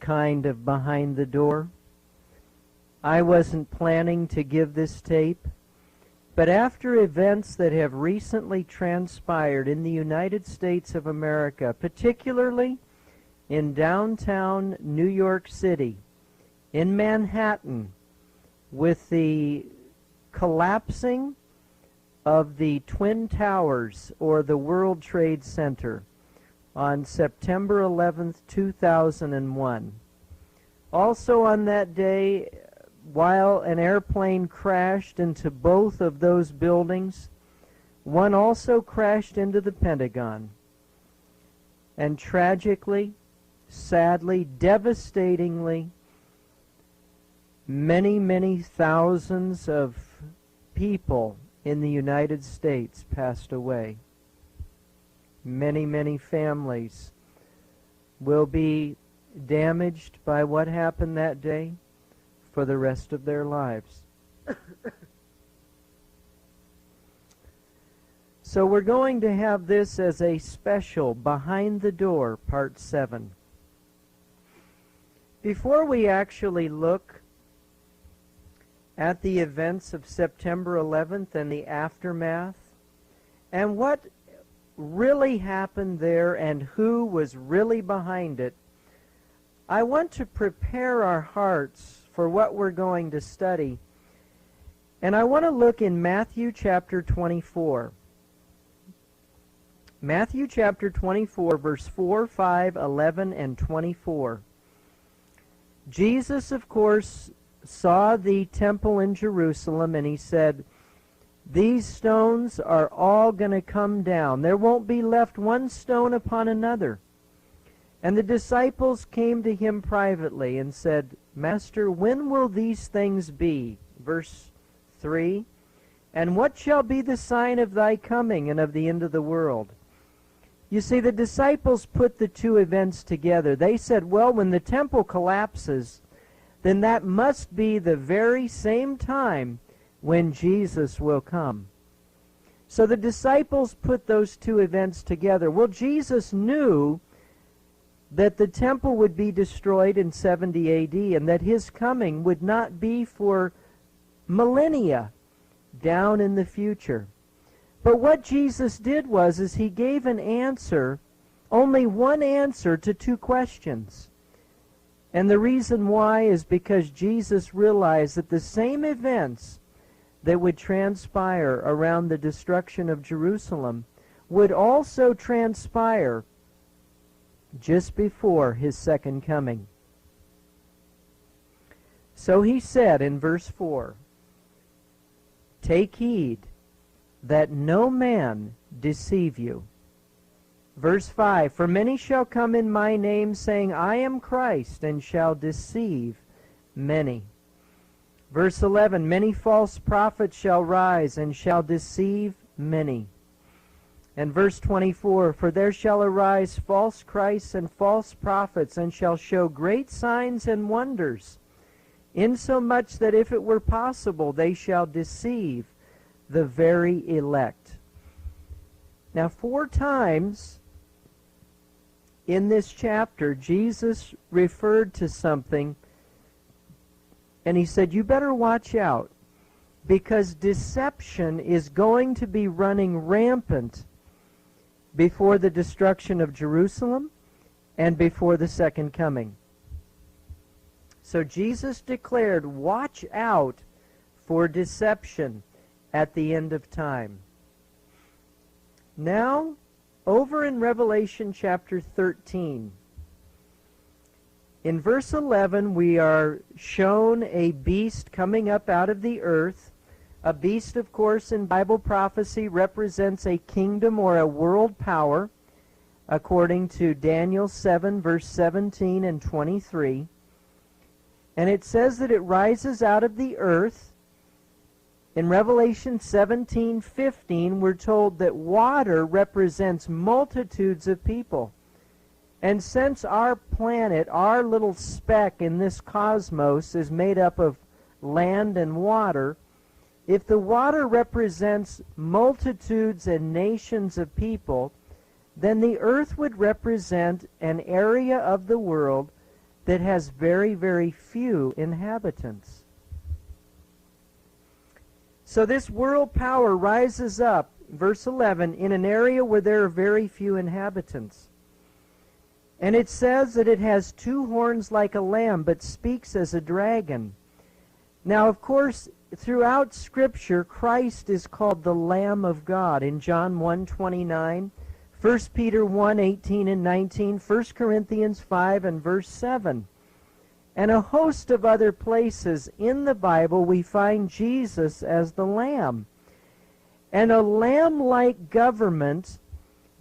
kind of behind the door. I wasn't planning to give this tape, but after events that have recently transpired in the United States of America, particularly in downtown New York City, in Manhattan, with the collapsing of the Twin Towers or the World Trade Center on September 11th, 2001. Also on that day, while an airplane crashed into both of those buildings, one also crashed into the Pentagon. And tragically, sadly, devastatingly, many, many thousands of people in the United States passed away. Many, many families will be damaged by what happened that day for the rest of their lives. So we're going to have this as a special Behind the Door, Part 7. Before we actually look at the events of September 11th and the aftermath, and what really happened there and who was really behind it, I want to prepare our hearts for what we're going to study. And I want to look in Matthew chapter 24. Matthew chapter 24, verse 4, 5, 11, and 24. Jesus, of course, saw the temple in Jerusalem, and he said, "These stones are all going to come down. There won't be left one stone upon another." And the disciples came to him privately and said, "Master, when will these things be?" Verse 3, "And what shall be the sign of thy coming and of the end of the world?" You see, the disciples put the two events together. They said, well, when the temple collapses, then that must be the very same time when Jesus will come. So the disciples put those two events together. Well, Jesus knew that the temple would be destroyed in 70 A.D. and that his coming would not be for millennia down in the future. But what Jesus did was he gave an answer, only one answer to two questions. And the reason why is because Jesus realized that the same events that would transpire around the destruction of Jerusalem would also transpire just before his second coming. So he said in verse 4, "Take heed that no man deceive you." Verse 5, "For many shall come in my name, saying, I am Christ, and shall deceive many." Verse 11, "Many false prophets shall rise, and shall deceive many." And verse 24, "For there shall arise false Christs and false prophets, and shall show great signs and wonders, insomuch that if it were possible, they shall deceive the very elect." Now, 4 times in this chapter, Jesus referred to something, and he said, you better watch out, because deception is going to be running rampant before the destruction of Jerusalem and before the second coming. So Jesus declared, watch out for deception at the end of time. Now, over in Revelation chapter 13, in verse 11, we are shown a beast coming up out of the earth. A beast, of course, in Bible prophecy represents a kingdom or a world power, according to Daniel 7, verse 17 and 23. And it says that it rises out of the earth. In Revelation 17:15, we're told that water represents multitudes of people. And since our planet, our little speck in this cosmos, is made up of land and water, if the water represents multitudes and nations of people, then the earth would represent an area of the world that has very, very few inhabitants. So this world power rises up, verse 11, in an area where there are very few inhabitants. And it says that it has two horns like a lamb, but speaks as a dragon. Now, of course, throughout Scripture, Christ is called the Lamb of God in John 1:29, 1 Peter 1:18 and 19, 1 Corinthians 5 and verse 7. And a host of other places in the Bible we find Jesus as the Lamb. And a lamb-like government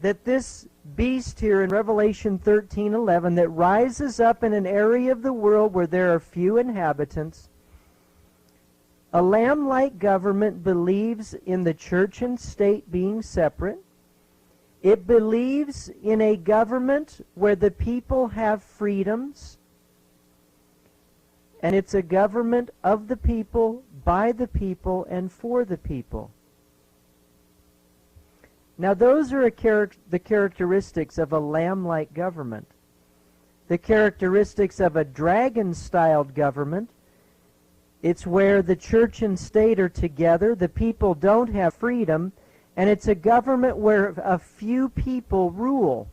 that this beast here in Revelation 13:11 that rises up in an area of the world where there are few inhabitants, a lamb-like government believes in the church and state being separate. It believes in a government where the people have freedoms. And it's a government of the people, by the people, and for the people. Now those are the characteristics of a lamb-like government. The characteristics of a dragon-styled government, it's where the church and state are together, the people don't have freedom, and it's a government where a few people rule.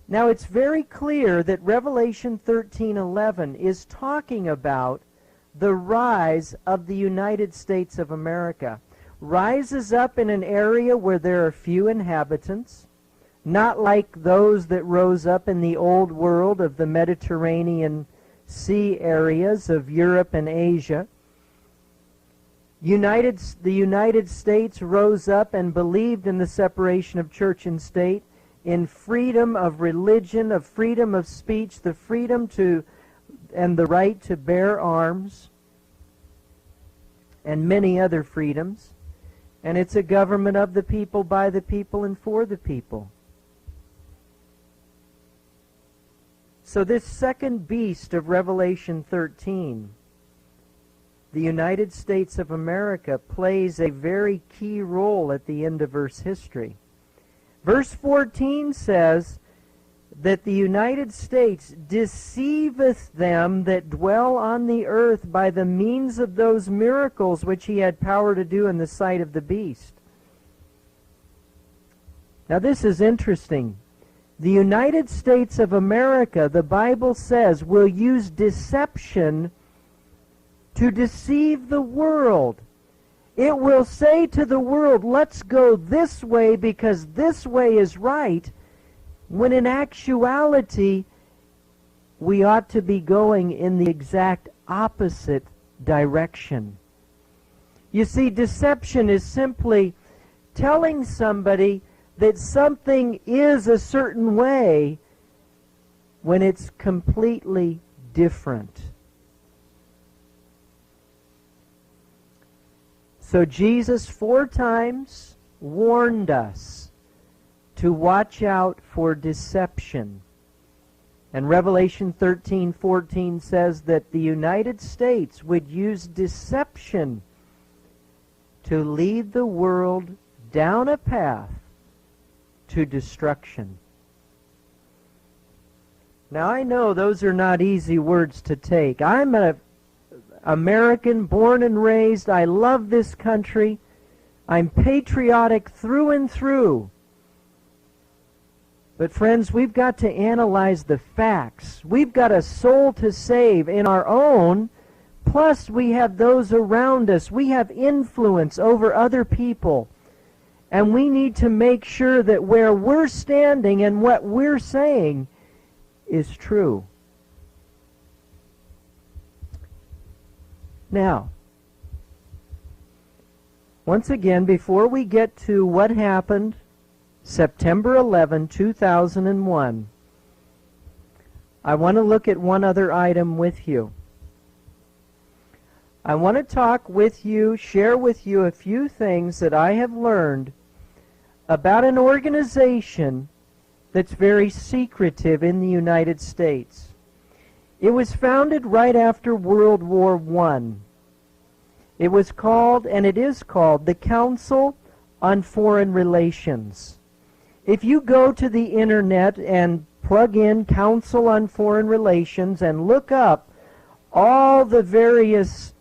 Now it's very clear that Revelation 13:11 is talking about the rise of the United States of America. Rises up in an area where there are few inhabitants, not like those that rose up in the old world of the Mediterranean Sea areas of Europe and Asia. The United States rose up and believed in the separation of church and state, in freedom of religion, of freedom of speech, the freedom to and the right to bear arms, and many other freedoms. And it's a government of the people, by the people, and for the people. So this second beast of Revelation 13, the United States of America, plays a very key role at the end of verse history. Verse 14 says that the United States deceiveth them that dwell on the earth by the means of those miracles which he had power to do in the sight of the beast. Now this is interesting. The United States of America, the Bible says, will use deception to deceive the world. It will say to the world, let's go this way because this way is right, when in actuality we ought to be going in the exact opposite direction. You see, deception is simply telling somebody that something is a certain way when it's completely different. So Jesus 4 times warned us to watch out for deception. And Revelation 13:14 says that the United States would use deception to lead the world down a path to destruction. Now I know those are not easy words to take. I'm an American, born and raised. I love this country. I'm patriotic through and through. But friends, we've got to analyze the facts. We've got a soul to save in our own, plus we have those around us. We have influence over other people. And we need to make sure that where we're standing and what we're saying is true. Now, once again, before we get to what happened September 11, 2001, I want to look at one other item with you. I want to talk with you, share with you a few things that I have learned about an organization that's very secretive in the United States. It was founded right after World War I. It was called, and it is called, the Council on Foreign Relations. If you go to the internet and plug in Council on Foreign Relations and look up all the various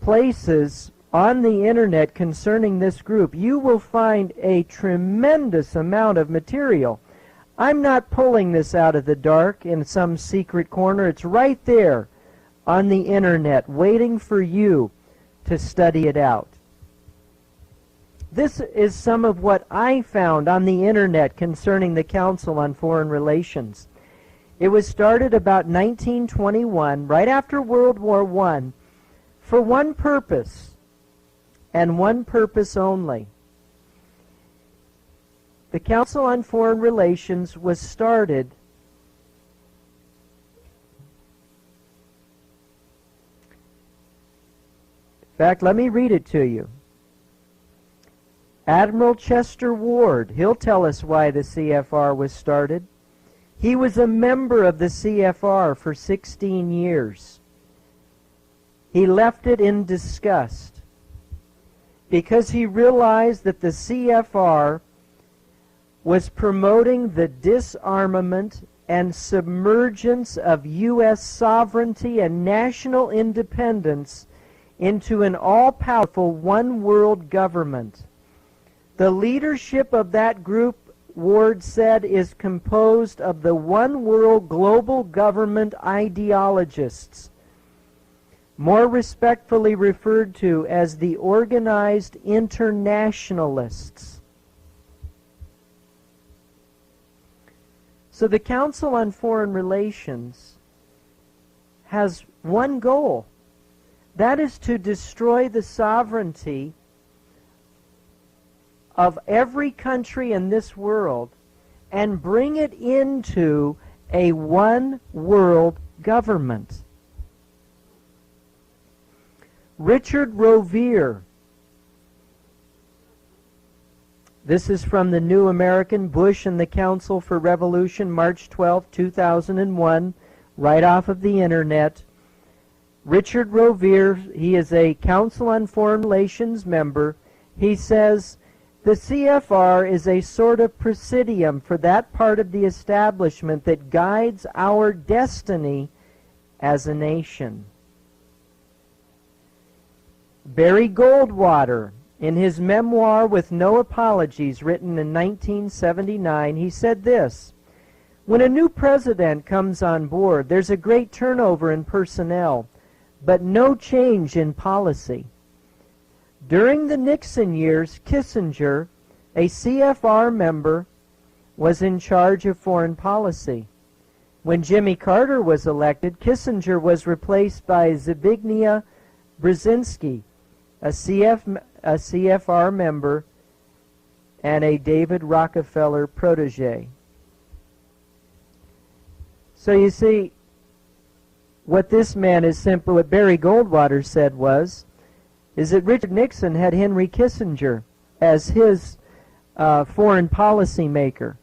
places on the internet concerning this group, you will find a tremendous amount of material. I'm not pulling this out of the dark in some secret corner. It's right there on the internet waiting for you to study it out. This is some of what I found on the internet concerning the Council on Foreign Relations. It was started about 1921, right after World War I, for one purpose, and one purpose only. The Council on Foreign Relations was started in fact, let me read it to you. Admiral Chester Ward, he'll tell us why the CFR was started. He was a member of the CFR for 16 years. He left it in disgust because he realized that the CFR was promoting the disarmament and submergence of U.S. sovereignty and national independence into an all-powerful one-world government. The leadership of that group, Ward said, is composed of the one-world global government ideologists, more respectfully referred to as the organized internationalists. So the Council on Foreign Relations has one goal. That is to destroy the sovereignty of every country in this world and bring it into a one-world government. Richard Rovere, this is from the New American, Bush and the Council for Revolution, March 12, 2001, right off of the internet. Richard Rovere, he is a Council on Foreign Relations member. He says, the CFR is a sort of presidium for that part of the establishment that guides our destiny as a nation. Barry Goldwater, in his memoir With No Apologies, written in 1979, he said this: when a new president comes on board, there's a great turnover in personnel, but no change in policy. During the Nixon years, Kissinger, a CFR member, was in charge of foreign policy. When Jimmy Carter was elected, Kissinger was replaced by Zbigniew Brzezinski, a CFR member and a David Rockefeller protege. So you see, what this man is simply, what Barry Goldwater said is that Richard Nixon had Henry Kissinger as his foreign policy maker.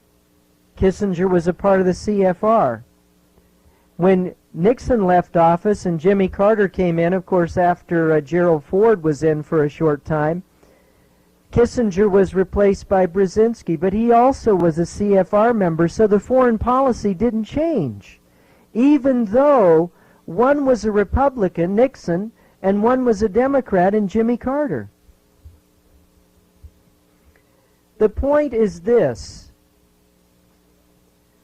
Kissinger was a part of the CFR. When Nixon left office and Jimmy Carter came in, of course, after Gerald Ford was in for a short time, Kissinger was replaced by Brzezinski, but he also was a CFR member, so the foreign policy didn't change, even though one was a Republican, Nixon, and one was a Democrat in Jimmy Carter. The point is this: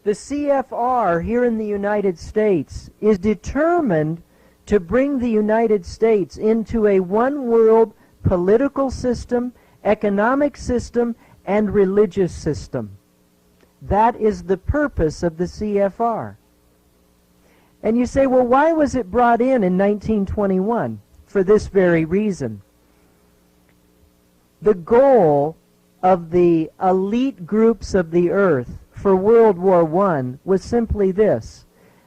the CFR here in the United States is determined to bring the United States into a one-world political system, economic system, and religious system. That is the purpose of the CFR. And you say, well, why was it brought in 1921? For this very reason. The goal of the elite groups of the earth for World War I was simply this: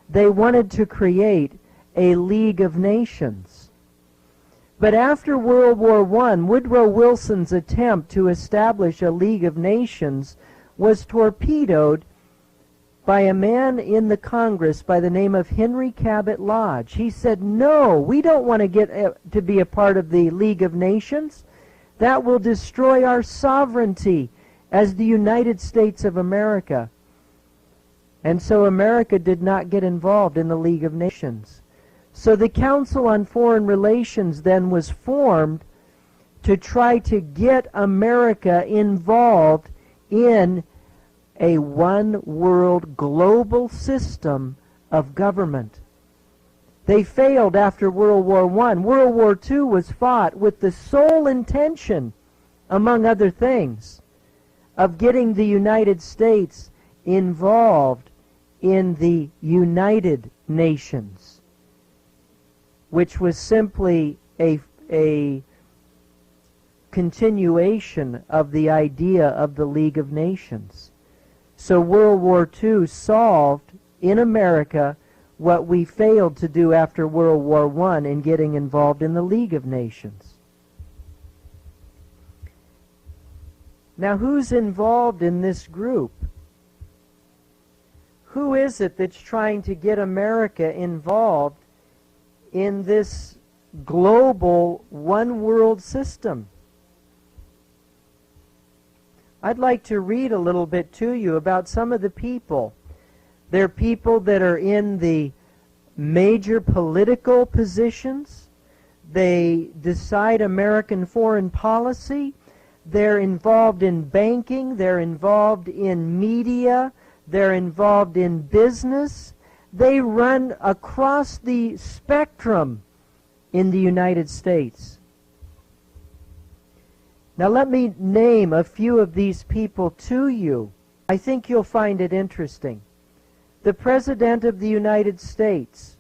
they wanted to create a League of Nations. But after World War I, Woodrow Wilson's attempt to establish a League of Nations was torpedoed by a man in the Congress by the name of Henry Cabot Lodge. He said, no, we don't want to get to be a part of the League of Nations. That will destroy our sovereignty as the United States of America. And so America did not get involved in the League of Nations. So the Council on Foreign Relations then was formed to try to get America involved in a one-world global system of government. They failed after World War I. World War II was fought with the sole intention, among other things, of getting the United States involved in the United Nations, which was simply a continuation of the idea of the League of Nations. So World War II solved in America what we failed to do after World War I in getting involved in the League of Nations. Now, who's involved in this group? Who is it that's trying to get America involved in this global one-world system? I'd like to read a little bit to you about some of the people. They're people that are in the major political positions. They decide American foreign policy. They're involved in banking. They're involved in media. They're involved in business. They run across the spectrum in the United States. Now let me name a few of these people to you. I think you'll find it interesting. The President of the United States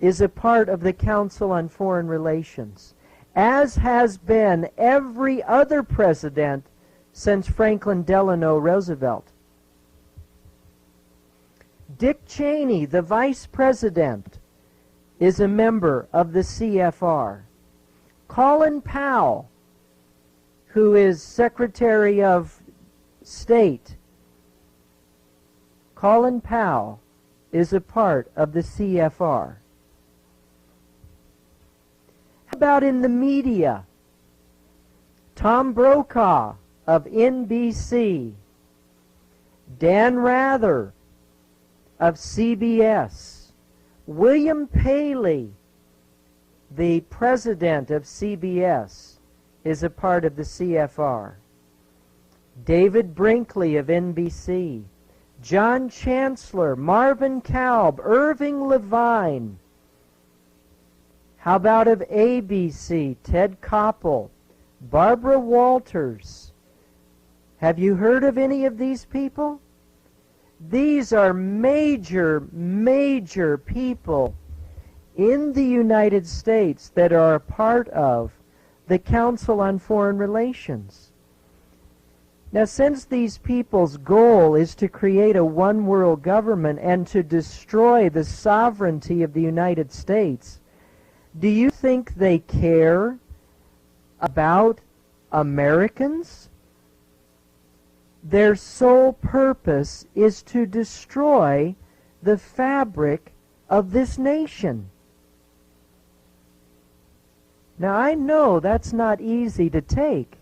is a part of the Council on Foreign Relations, as has been every other president since Franklin Delano Roosevelt. Dick Cheney, the Vice President, is a member of the CFR. Colin Powell, who is Secretary of State, Colin Powell is a part of the CFR. How about in the media? Tom Brokaw of NBC, Dan Rather of CBS, William Paley, the president of CBS, is a part of the CFR. David Brinkley of NBC, John Chancellor, Marvin Kalb, Irving Levine. How about of ABC? Ted Koppel, Barbara Walters. Have you heard of any of these people? These are major, major people in the United States that are a part of the Council on Foreign Relations. Now, since these people's goal is to create a one-world government and to destroy the sovereignty of the United States, do you think they care about Americans? Their sole purpose is to destroy the fabric of this nation. Now, I know that's not easy to take.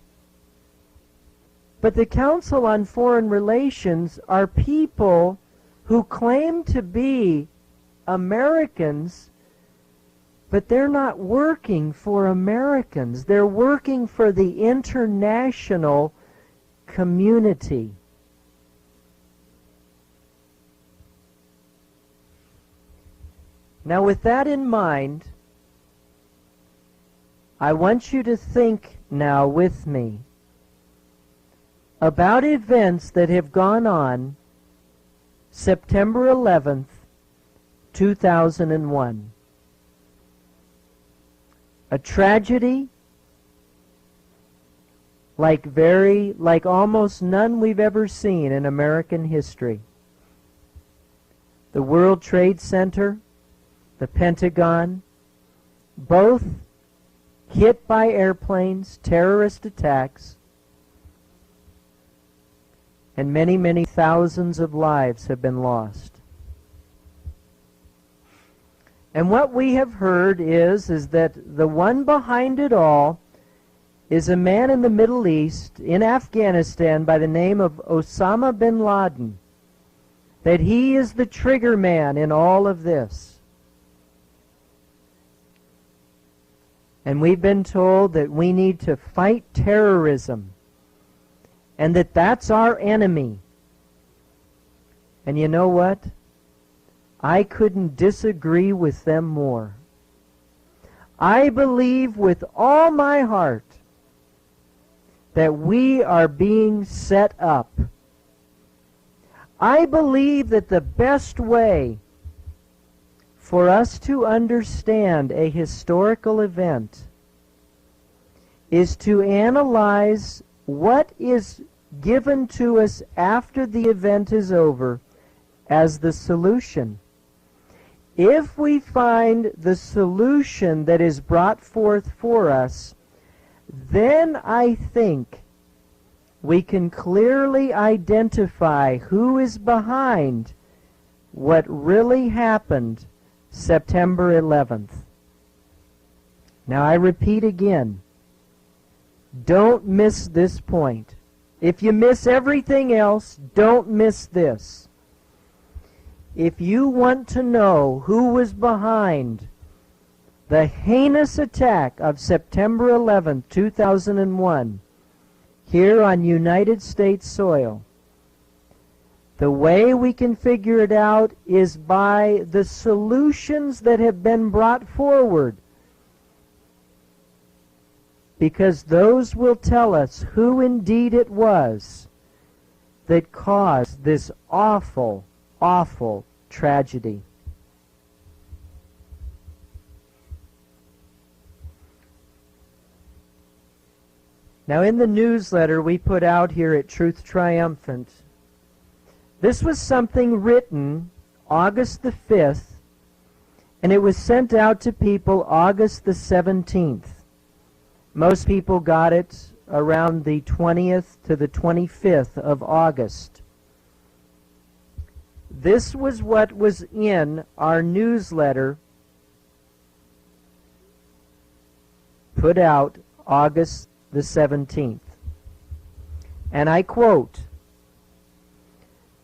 But the Council on Foreign Relations are people who claim to be Americans, but they're not working for Americans. They're working for the international community. Now, with that in mind, I want you to think now with me about events that have gone on September 11th, 2001. A tragedy like almost none we've ever seen in American history. The World Trade Center, the Pentagon, both hit by airplanes, terrorist attacks, and many, many thousands of lives have been lost. And what we have heard is that the one behind it all is a man in the Middle East, in Afghanistan, by the name of Osama bin Laden. that he is the trigger man in all of this. And we've been told that we need to fight terrorism and that that's our enemy. And you know what? I couldn't disagree with them more. I believe with all my heart that we are being set up. I believe that the best way for us to understand a historical event is to analyze what is given to us after the event is over as the solution. If we find the solution that is brought forth for us, then I think we can clearly identify who is behind what really happened September 11th. Now I repeat again, don't miss this point. If you miss everything else, don't miss this. If you want to know who was behind the heinous attack of September 11th, 2001, here on United States soil, the way we can figure it out is by the solutions that have been brought forward, because those will tell us who indeed it was that caused this awful, awful tragedy. Now, in the newsletter we put out here at Truth Triumphant, this was something written August the 5th, and it was sent out to people August the 17th. Most people got it around the 20th to the 25th of August. This was what was in our newsletter put out August the 17th. And I quote,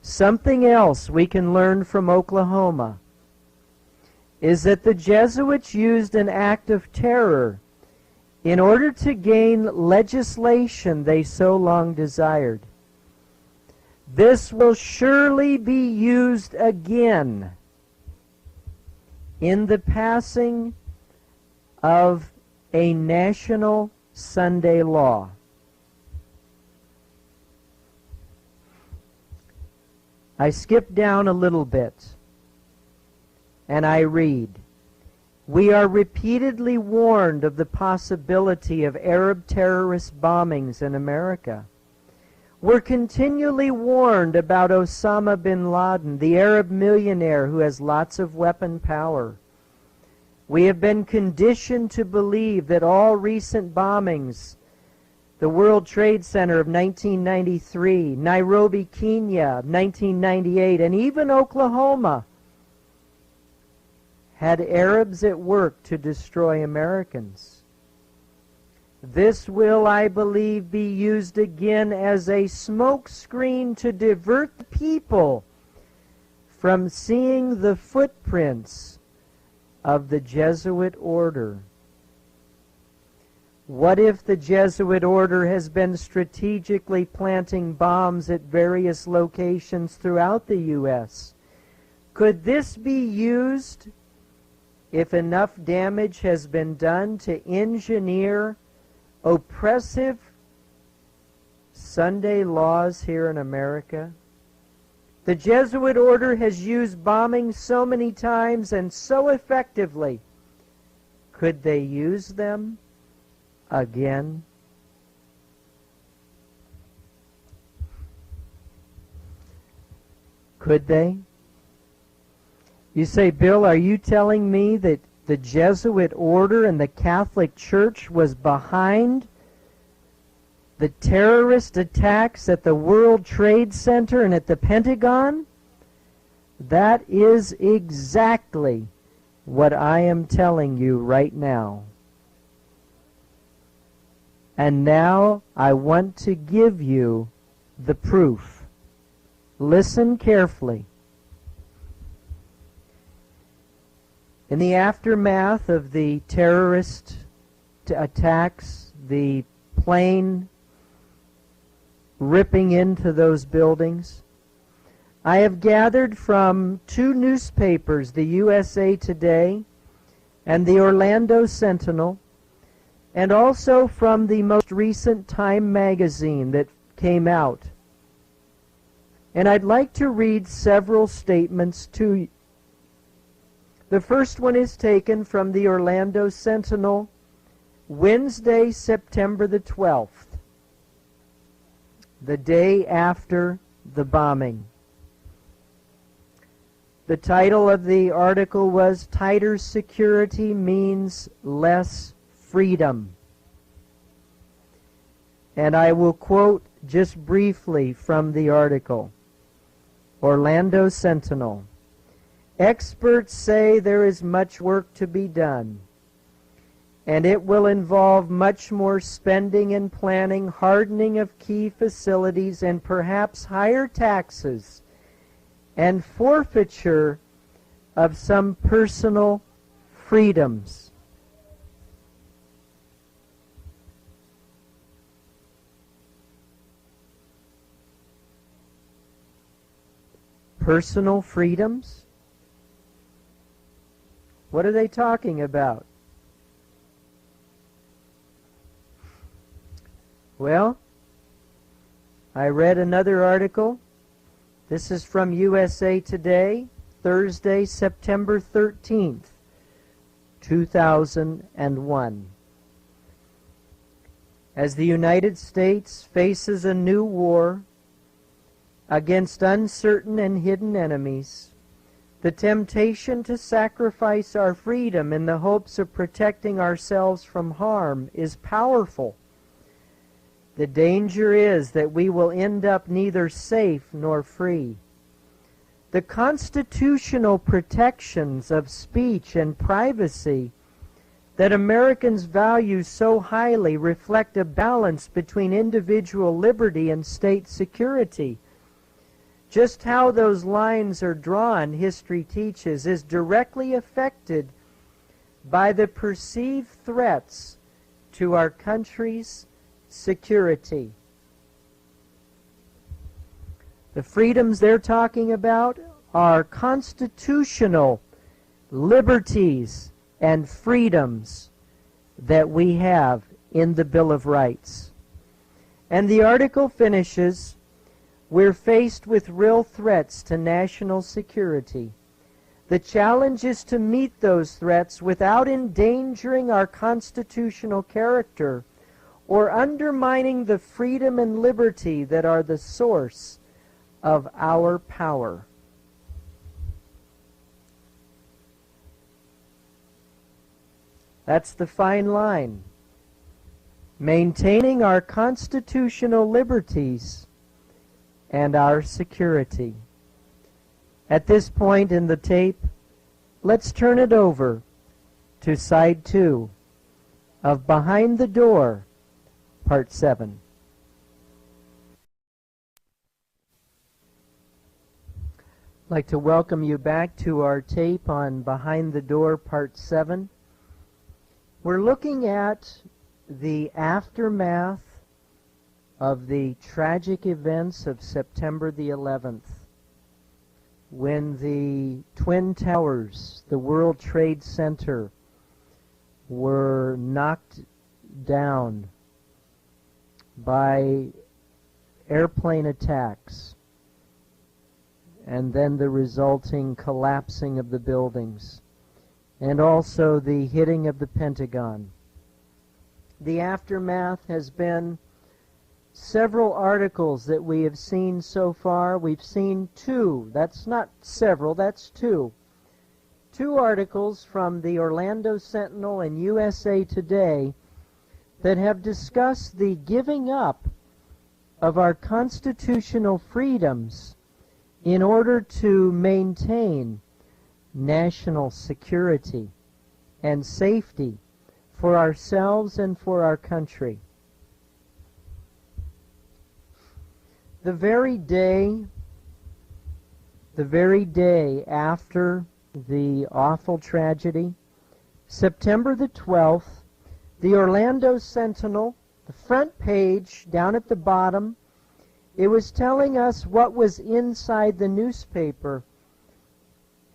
"Something else we can learn from Oklahoma is that the Jesuits used an act of terror in order to gain legislation they so long desired. This will surely be used again in the passing of a national Sunday law." I skip down a little bit and I read, "We are repeatedly warned of the possibility of Arab terrorist bombings in America. We're continually warned about Osama bin Laden, the Arab millionaire who has lots of weapon power. We have been conditioned to believe that all recent bombings, the World Trade Center of 1993, Nairobi, Kenya, 1998, and even Oklahoma, had Arabs at work to destroy Americans. This will, I believe, be used again as a smokescreen to divert the people from seeing the footprints of the Jesuit order. What if the Jesuit order has been strategically planting bombs at various locations throughout the U.S.? Could this be used if enough damage has been done to engineer oppressive Sunday laws here in America? The Jesuit order has used bombing so many times and so effectively. Could they use them again? Could they? You say, "Bill, are you telling me that the Jesuit order and the Catholic Church was behind the terrorist attacks at the World Trade Center and at the Pentagon?" That is exactly what I am telling you right now. And now I want to give you the proof. Listen carefully. In the aftermath of the terrorist attacks, the plane ripping into those buildings, I have gathered from two newspapers, the USA Today and the Orlando Sentinel, and also from the most recent Time magazine that came out. And I'd like to read several statements to you. The first one is taken from the Orlando Sentinel, Wednesday, September the 12th, the day after the bombing. The title of the article was "Tighter Security Means Less Freedom." And I will quote just briefly from the article. Orlando Sentinel. Experts say there is much work to be done, and it will involve much more spending and planning, hardening of key facilities, and perhaps higher taxes and forfeiture of some personal freedoms. Personal freedoms? What are they talking about? Well, I read another article. This is from USA Today, Thursday, September 13th, 2001. As the United States faces a new war against uncertain and hidden enemies, the temptation to sacrifice our freedom in the hopes of protecting ourselves from harm is powerful. The danger is that we will end up neither safe nor free. The constitutional protections of speech and privacy that Americans value so highly reflect a balance between individual liberty and state security. Just how those lines are drawn, history teaches, is directly affected by the perceived threats to our country's security. The freedoms they're talking about are constitutional liberties and freedoms that we have in the Bill of Rights. And the article finishes, "We're faced with real threats to national security. The challenge is to meet those threats without endangering our constitutional character or undermining the freedom and liberty that are the source of our power." That's the fine line. Maintaining our constitutional liberties and our security. At this point in the tape, let's turn it over to side 2 of Behind the Door, Part 7. I'd like to welcome you back to our tape on Behind the Door, Part 7. We're looking at the aftermath of the tragic events of September the 11th, when the Twin Towers, the World Trade Center, were knocked down by airplane attacks, and then the resulting collapsing of the buildings, and also the hitting of the Pentagon. The aftermath has been several articles that we have seen so far. We've seen 2. That's not several, that's 2. 2 articles from the Orlando Sentinel and USA Today that have discussed the giving up of our constitutional freedoms in order to maintain national security and safety for ourselves and for our country. The very day after the awful tragedy. September the 12th, the Orlando Sentinel, the front page, down at the bottom, it was telling us what was inside the newspaper.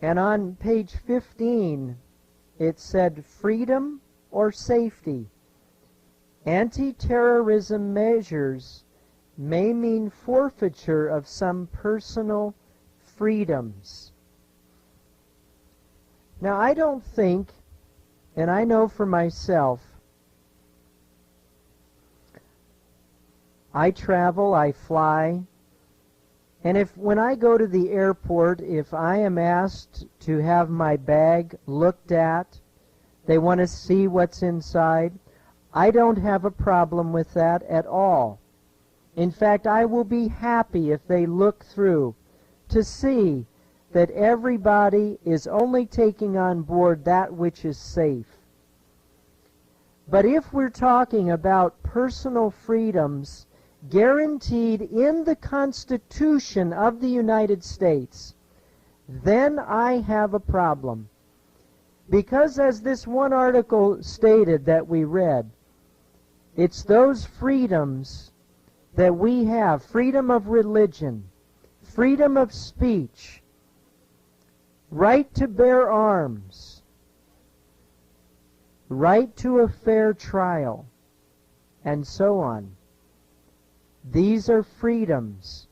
And on page 15, it said, freedom or safety. Anti-terrorism measures may mean forfeiture of some personal freedoms. Now, I don't think, and I know for myself, I travel, I fly, and when I go to the airport, if I am asked to have my bag looked at, they want to see what's inside, I don't have a problem with that at all. In fact, I will be happy if they look through to see that everybody is only taking on board that which is safe. But if we're talking about personal freedoms guaranteed in the Constitution of the United States, then I have a problem. Because as this one article stated that we read, it's those freedoms that we have, freedom of religion, freedom of speech, right to bear arms, right to a fair trial, and so on. These are freedoms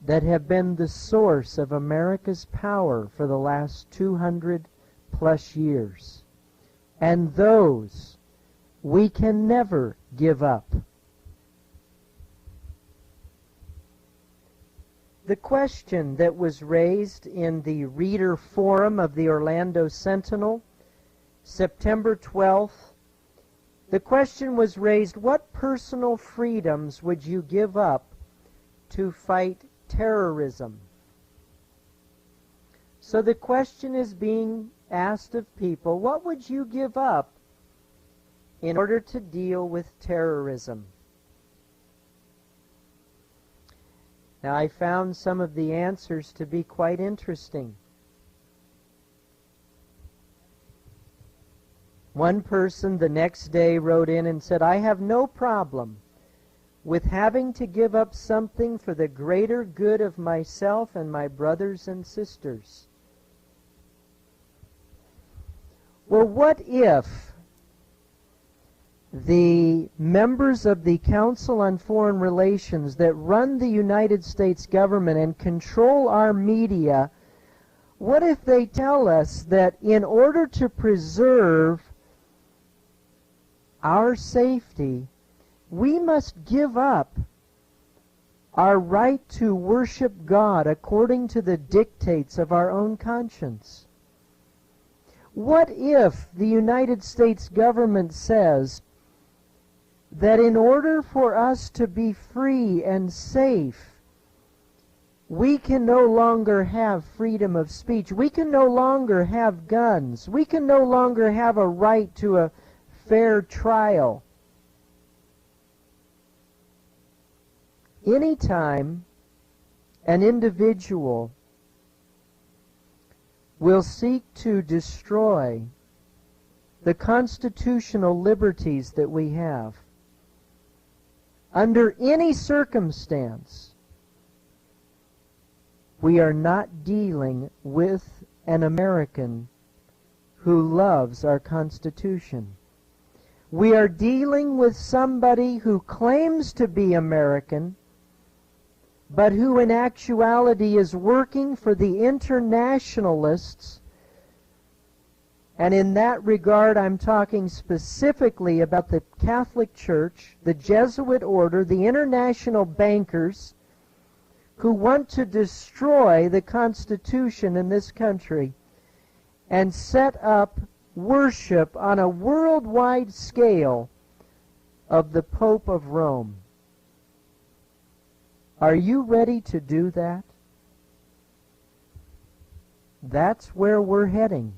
that have been the source of America's power for the last 200 plus years. And those we can never give up. The question that was raised in the reader forum of the Orlando Sentinel, September 12th, the question was raised, what personal freedoms would you give up to fight terrorism? So the question is being asked of people, what would you give up in order to deal with terrorism? Now, I found some of the answers to be quite interesting. One person the next day wrote in and said, I have no problem with having to give up something for the greater good of myself and my brothers and sisters. Well, what if the members of the Council on Foreign Relations that run the United States government and control our media, what if they tell us that in order to preserve our safety, we must give up our right to worship God according to the dictates of our own conscience? What if the United States government says that in order for us to be free and safe, we can no longer have freedom of speech, we can no longer have guns, we can no longer have a right to a fair trial? Anytime an individual will seek to destroy the constitutional liberties that we have, under any circumstance, we are not dealing with an American who loves our Constitution. We are dealing with somebody who claims to be American, but who in actuality is working for the internationalists. And in that regard, I'm talking specifically about the Catholic Church, the Jesuit order, the international bankers who want to destroy the Constitution in this country and set up worship on a worldwide scale of the Pope of Rome. Are you ready to do that? That's where we're heading.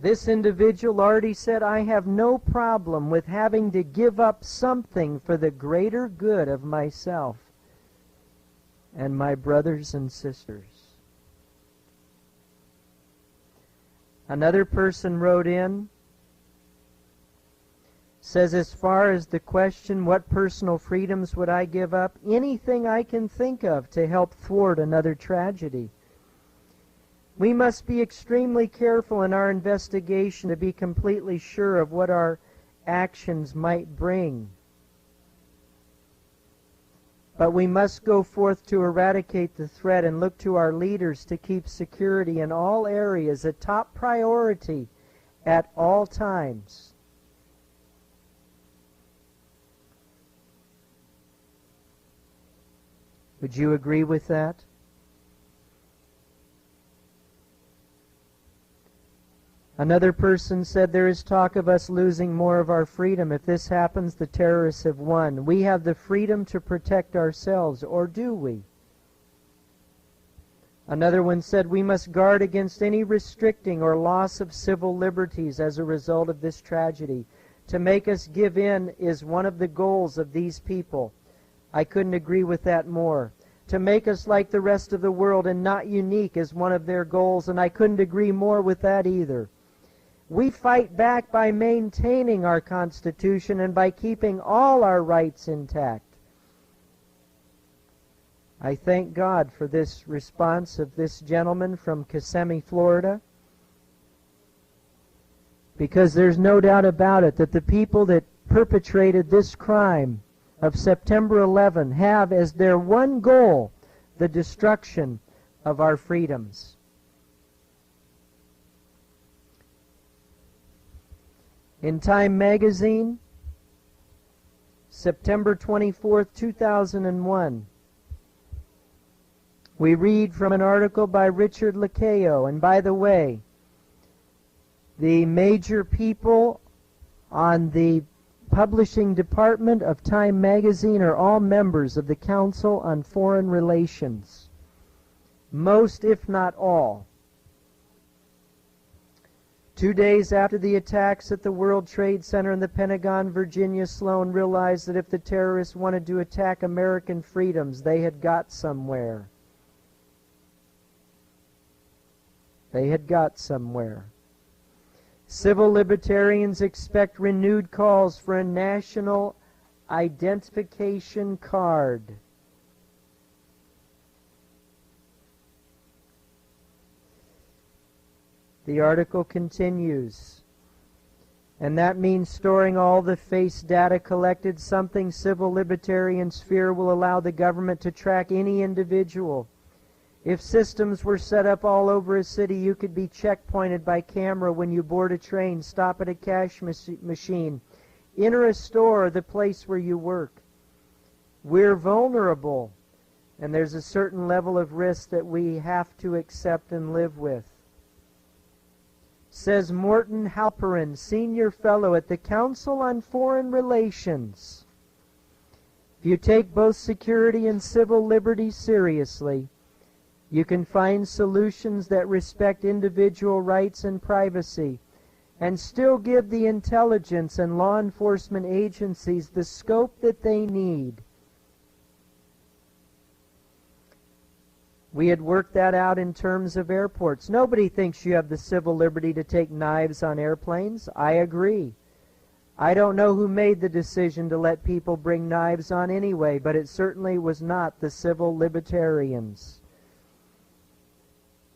This individual already said, I have no problem with having to give up something for the greater good of myself. and my brothers and sisters. Another person wrote in, says, as far as the question, what personal freedoms would I give up? Anything I can think of to help thwart another tragedy. We must be extremely careful in our investigation to be completely sure of what our actions might bring. But we must go forth to eradicate the threat and look to our leaders to keep security in all areas a top priority at all times. Would you agree with that? Another person said, there is talk of us losing more of our freedom. If this happens, the terrorists have won. We have the freedom to protect ourselves, or do we? Another one said, we must guard against any restricting or loss of civil liberties as a result of this tragedy. To make us give in is one of the goals of these people. I couldn't agree with that more. To make us like the rest of the world and not unique is one of their goals, and I couldn't agree more with that either. We fight back by maintaining our Constitution and by keeping all our rights intact. I thank God for this response of this gentleman from Kissimmee, Florida, because there's no doubt about it that the people that perpetrated this crime of September 11 have as their one goal the destruction of our freedoms. In Time magazine, September 24th, 2001, we read from an article by Richard Lacayo. And by the way, the major people on the publishing department of Time magazine are all members of the Council on Foreign Relations. Most, if not all. 2 days after the attacks at the World Trade Center and the Pentagon, Virginia Sloan realized that if the terrorists wanted to attack American freedoms, they had got somewhere. They had got somewhere. Civil libertarians expect renewed calls for a national identification card. The article continues, and that means storing all the face data collected, something civil libertarians fear will allow the government to track any individual. If systems were set up all over a city, you could be checkpointed by camera when you board a train, stop at a cash machine, enter a store or the place where you work. We're vulnerable, and there's a certain level of risk that we have to accept and live with. Says Morton Halperin, Senior Fellow at the Council on Foreign Relations. If you take both security and civil liberty seriously, you can find solutions that respect individual rights and privacy and still give the intelligence and law enforcement agencies the scope that they need. We had worked that out in terms of airports. Nobody thinks you have the civil liberty to take knives on airplanes. I agree. I don't know who made the decision to let people bring knives on anyway, but it certainly was not the civil libertarians.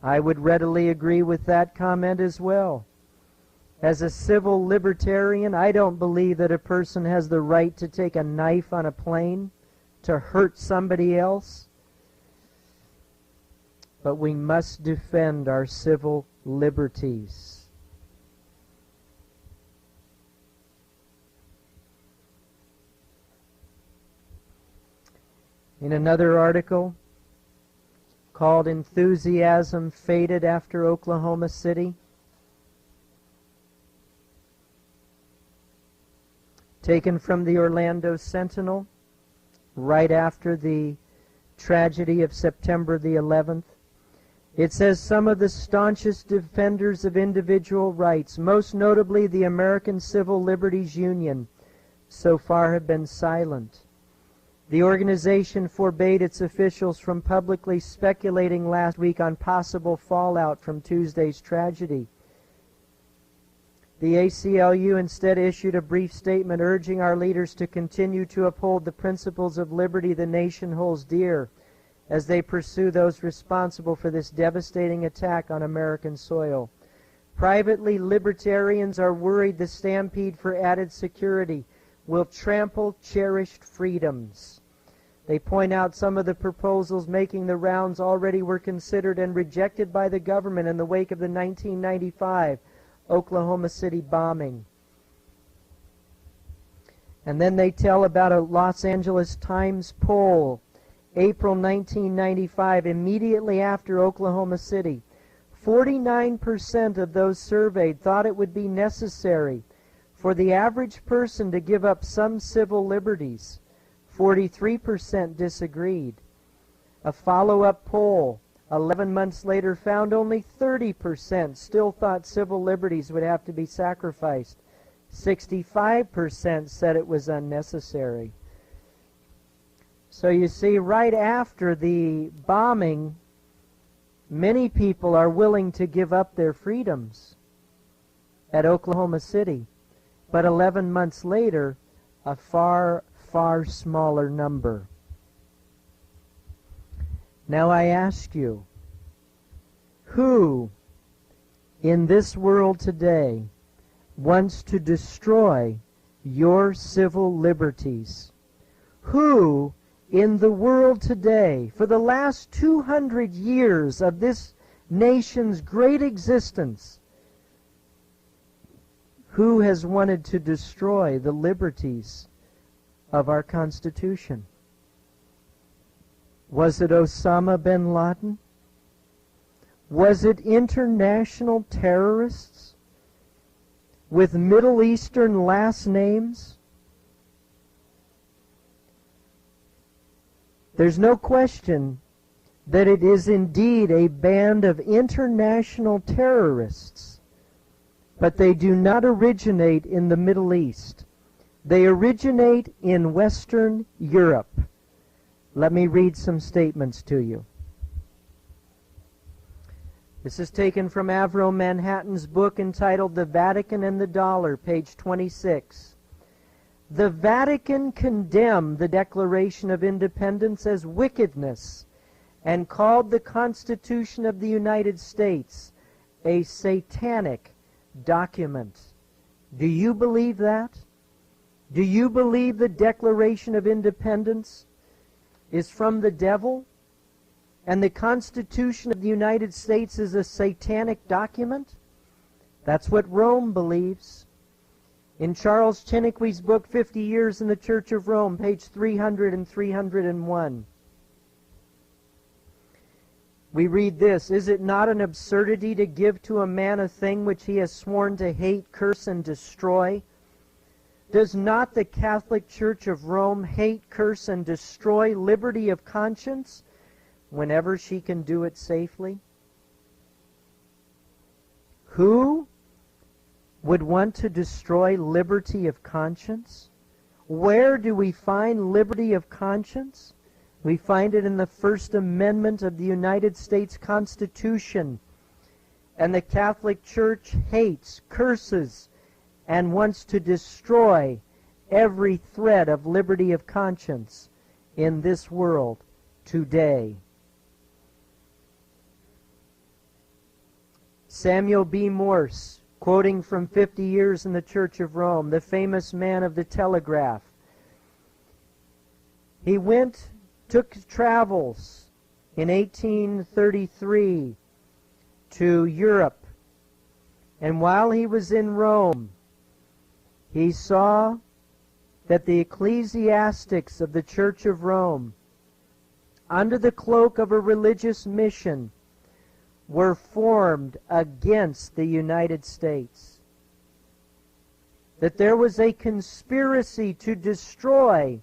I would readily agree with that comment as well. As a civil libertarian, I don't believe that a person has the right to take a knife on a plane to hurt somebody else. But we must defend our civil liberties. In another article called Enthusiasm Faded After Oklahoma City, taken from the Orlando Sentinel right after the tragedy of September the 11th, it says some of the staunchest defenders of individual rights, most notably the American Civil Liberties Union, so far have been silent. The organization forbade its officials from publicly speculating last week on possible fallout from Tuesday's tragedy. The ACLU instead issued a brief statement urging our leaders to continue to uphold the principles of liberty the nation holds dear as they pursue those responsible for this devastating attack on American soil. Privately, libertarians are worried the stampede for added security will trample cherished freedoms. They point out some of the proposals making the rounds already were considered and rejected by the government in the wake of the 1995 Oklahoma City bombing. And then they tell about a Los Angeles Times poll, April 1995, immediately after Oklahoma City. 49% of those surveyed thought it would be necessary for the average person to give up some civil liberties. 43% disagreed. A follow-up poll 11 months later found only 30% still thought civil liberties would have to be sacrificed. 65% said it was unnecessary. So you see, right after the bombing, many people are willing to give up their freedoms at Oklahoma City. But 11 months later, a far, far smaller number. Now I ask you, who in this world today wants to destroy your civil liberties? Who in the world today, for the last 200 years of this nation's great existence, who has wanted to destroy the liberties of our Constitution? Was it Osama bin Laden? Was it international terrorists with Middle Eastern last names? There's no question that it is indeed a band of international terrorists, but they do not originate in the Middle East. They originate in Western Europe. Let me read some statements to you. This is taken from Avro Manhattan's book entitled The Vatican and the Dollar, page 26. The Vatican condemned the Declaration of Independence as wickedness and called the Constitution of the United States a satanic document. Do you believe that? Do you believe the Declaration of Independence is from the devil and the Constitution of the United States is a satanic document? That's what Rome believes. In Charles Chiniquy's book, 50 Years in the Church of Rome, page 300 and 301, we read this: Is it not an absurdity to give to a man a thing which he has sworn to hate, curse, and destroy? Does not the Catholic Church of Rome hate, curse, and destroy liberty of conscience whenever she can do it safely? Who would want to destroy liberty of conscience? Where do we find liberty of conscience? We find it in the First Amendment of the United States Constitution. And the Catholic Church hates, curses, and wants to destroy every thread of liberty of conscience in this world today. Samuel B. Morse, quoting from 50 Years in the Church of Rome, the famous man of the telegraph, he took travels in 1833 to Europe, and while he was in Rome, he saw that the ecclesiastics of the Church of Rome, under the cloak of a religious mission, were formed against the United States. That there was a conspiracy to destroy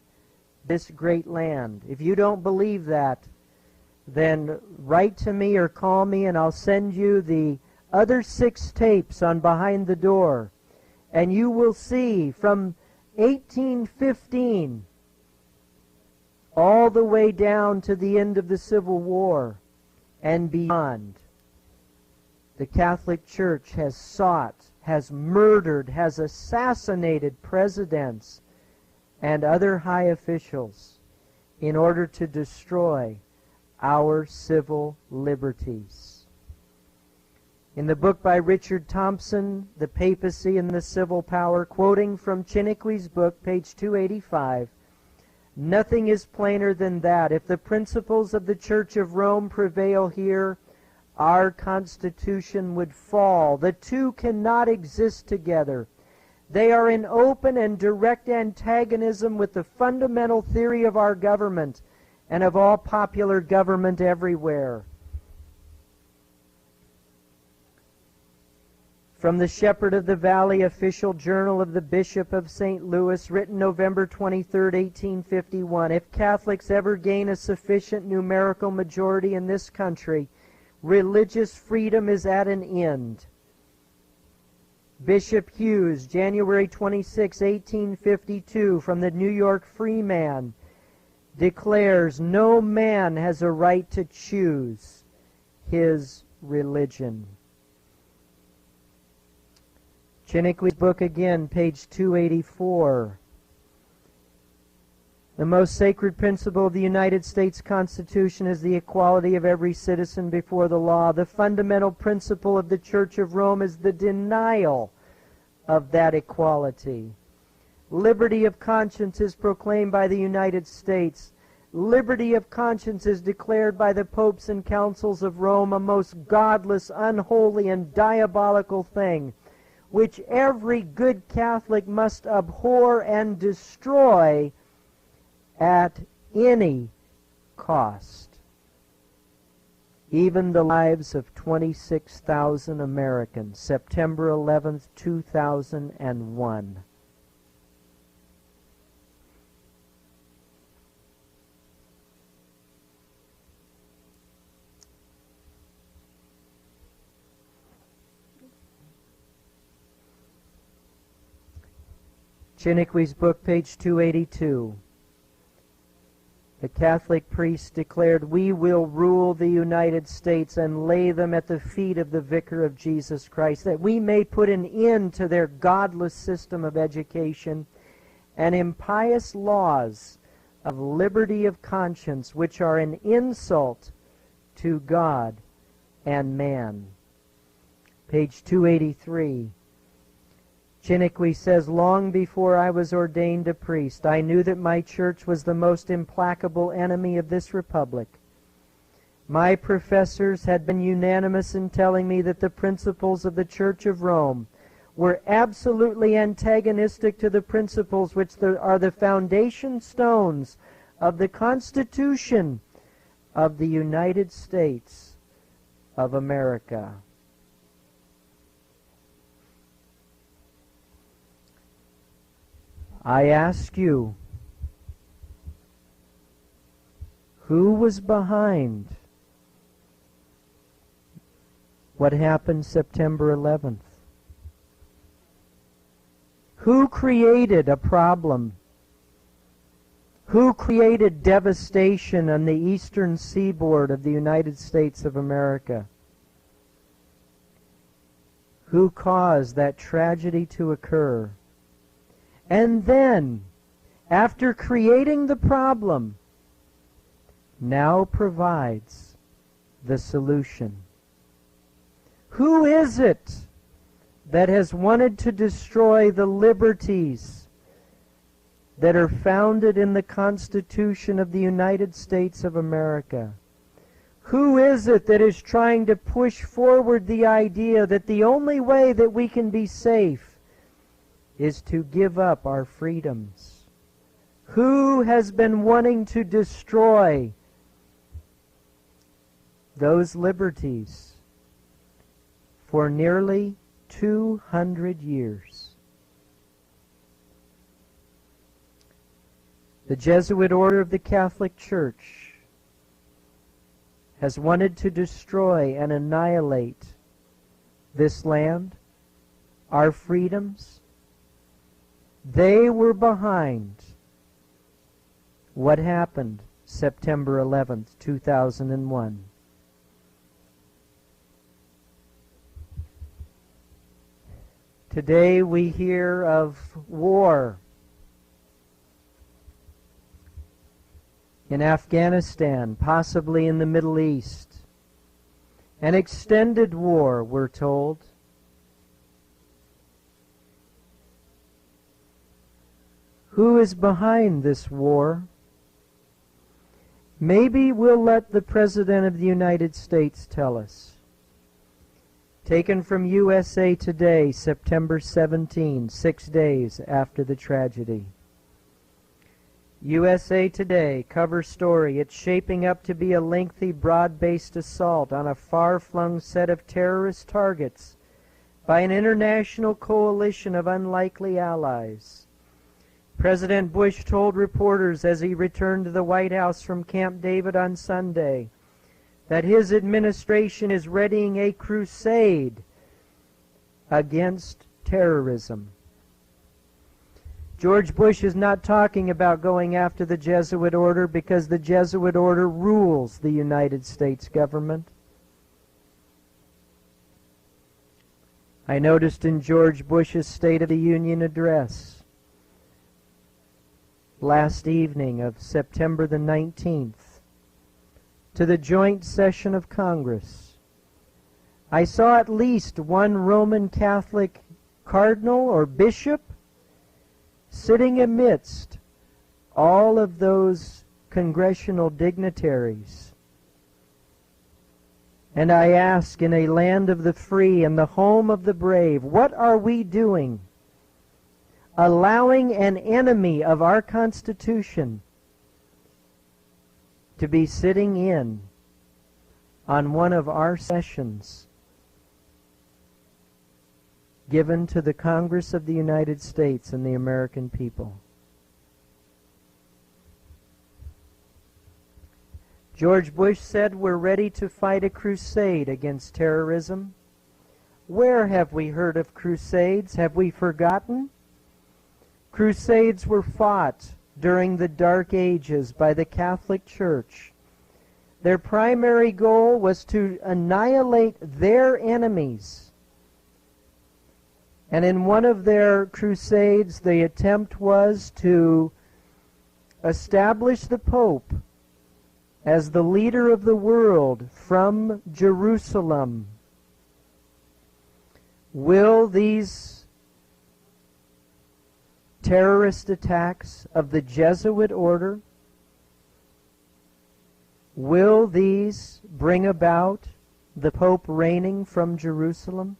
this great land. If you don't believe that, then write to me or call me and I'll send you the other 6 tapes on Behind the Door. And you will see from 1815 all the way down to the end of the Civil War and beyond. The Catholic Church has sought, has murdered, has assassinated presidents and other high officials in order to destroy our civil liberties. In the book by Richard Thompson, The Papacy and the Civil Power, quoting from Chiniquy's book, page 285, nothing is plainer than that. If the principles of the Church of Rome prevail here, our Constitution would fall. The two cannot exist together. They are in open and direct antagonism with the fundamental theory of our government and of all popular government everywhere. From the Shepherd of the Valley official journal of the Bishop of St. Louis, written November 23, 1851, if Catholics ever gain a sufficient numerical majority in this country, religious freedom is at an end. Bishop Hughes, January 26, 1852, from the New York Freeman, declares no man has a right to choose his religion. Chiniquy's book again, page 284. The most sacred principle of the United States Constitution is the equality of every citizen before the law. The fundamental principle of the Church of Rome is the denial of that equality. Liberty of conscience is proclaimed by the United States. Liberty of conscience is declared by the popes and councils of Rome a most godless, unholy, and diabolical thing, which every good Catholic must abhor and destroy at any cost. Even the lives of 26,000 Americans, September 11th, 2001. Chiniquy's book, page 282. The Catholic priest declared, "We will rule the United States and lay them at the feet of the Vicar of Jesus Christ, that we may put an end to their godless system of education and impious laws of liberty of conscience, which are an insult to God and man." Page 283. Chiniquy says, "Long before I was ordained a priest, I knew that my church was the most implacable enemy of this republic. My professors had been unanimous in telling me that the principles of the Church of Rome were absolutely antagonistic to the principles which are the foundation stones of the Constitution of the United States of America." I ask you, who was behind what happened September 11th? Who created a problem? Who created devastation on the eastern seaboard of the United States of America? Who caused that tragedy to occur? And then, after creating the problem, now provides the solution. Who is it that has wanted to destroy the liberties that are founded in the Constitution of the United States of America? Who is it that is trying to push forward the idea that the only way that we can be safe is to give up our freedoms? Who has been wanting to destroy those liberties for nearly 200 years? The Jesuit order of the Catholic Church has wanted to destroy and annihilate this land, our freedoms. They were behind What happened September 11th, 2001? Today we hear of war in Afghanistan, possibly in the Middle East. An extended war, we're told. Who is behind this war? Maybe we'll let the President of the United States tell us. Taken from USA Today, September 17, 6 days after the tragedy. USA Today, cover story, it's shaping up to be a lengthy, broad-based assault on a far-flung set of terrorist targets by an international coalition of unlikely allies. President Bush told reporters as he returned to the White House from Camp David on Sunday that his administration is readying a crusade against terrorism. George Bush is not talking about going after the Jesuit order because the Jesuit order rules the United States government. I noticed in George Bush's State of the Union address last evening of September the 19th to the joint session of Congress, I saw at least one Roman Catholic cardinal or bishop sitting amidst all of those congressional dignitaries. And I ask, in a land of the free and the home of the brave, what are we doing? Allowing an enemy of our Constitution to be sitting in on one of our sessions given to the Congress of the United States and the American people. George Bush said we're ready to fight a crusade against terrorism. Where have we heard of crusades? Have we forgotten? Crusades were fought during the Dark Ages by the Catholic Church. Their primary goal was to annihilate their enemies. And in one of their crusades, the attempt was to establish the Pope as the leader of the world from Jerusalem. Will these terrorist attacks of the Jesuit order, will these bring about the Pope reigning from Jerusalem?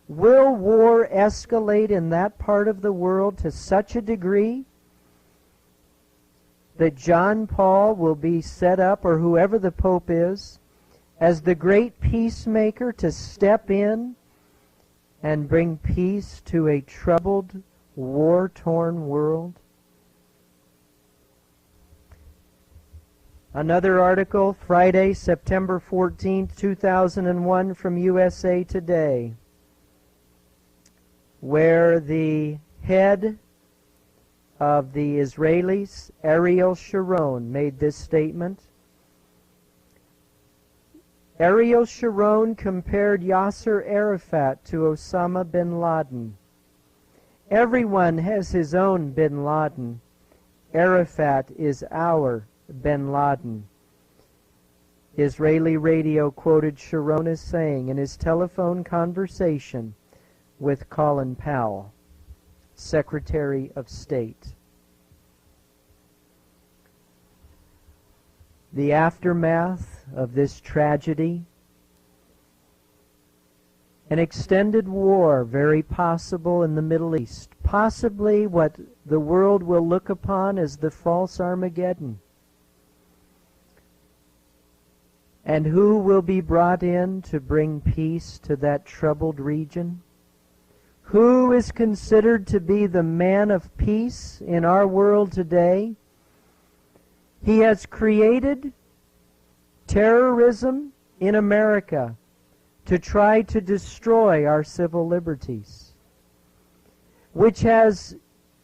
Will war escalate in that part of the world to such a degree that John Paul will be set up, or whoever the Pope is, as the great peacemaker to step in and bring peace to a troubled, war-torn world? Another article, Friday, September 14, 2001, from USA Today, where the head of the Israelis, Ariel Sharon, made this statement. Ariel Sharon compared Yasser Arafat to Osama bin Laden. Everyone has his own bin Laden. Arafat is our bin Laden. Israeli radio quoted Sharon as saying in his telephone conversation with Colin Powell, Secretary of State. The aftermath of this tragedy, an extended war very possible in the Middle East, possibly what the world will look upon as the false Armageddon. And who will be brought in to bring peace to that troubled region? Who is considered to be the man of peace in our world today? He has created terrorism in America to try to destroy our civil liberties, which has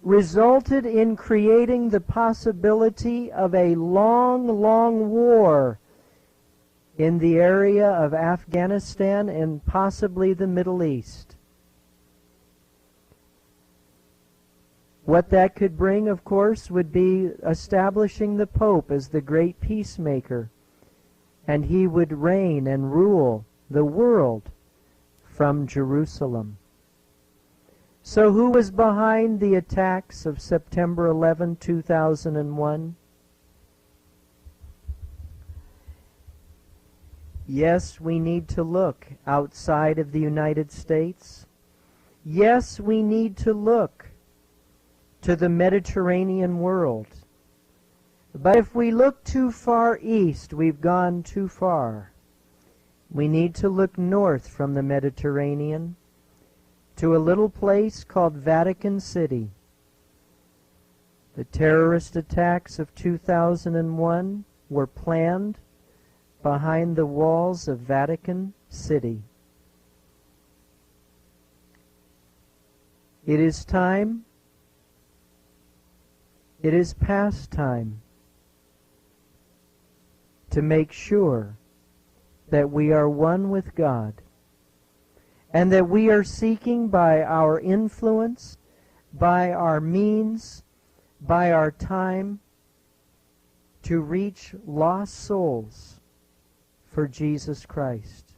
resulted in creating the possibility of a long, long war in the area of Afghanistan and possibly the Middle East. What that could bring, of course, would be establishing the Pope as the great peacemaker, and he would reign and rule the world from Jerusalem. So who was behind the attacks of September 11, 2001? Yes, we need to look outside of the United States. Yes, we need to look to the Mediterranean world. But if we look too far east, we've gone too far. We need to look north from the Mediterranean to a little place called Vatican City. The terrorist attacks of 2001 were planned behind the walls of Vatican City. It is time, it is past time to make sure that we are one with God, and that we are seeking by our influence, by our means, by our time, to reach lost souls for Jesus Christ.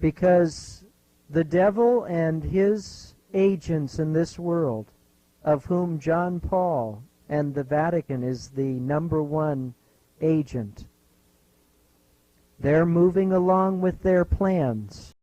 Because the devil and his agents in this world, of whom John Paul and the Vatican is the #1 agent, they're moving along with their plans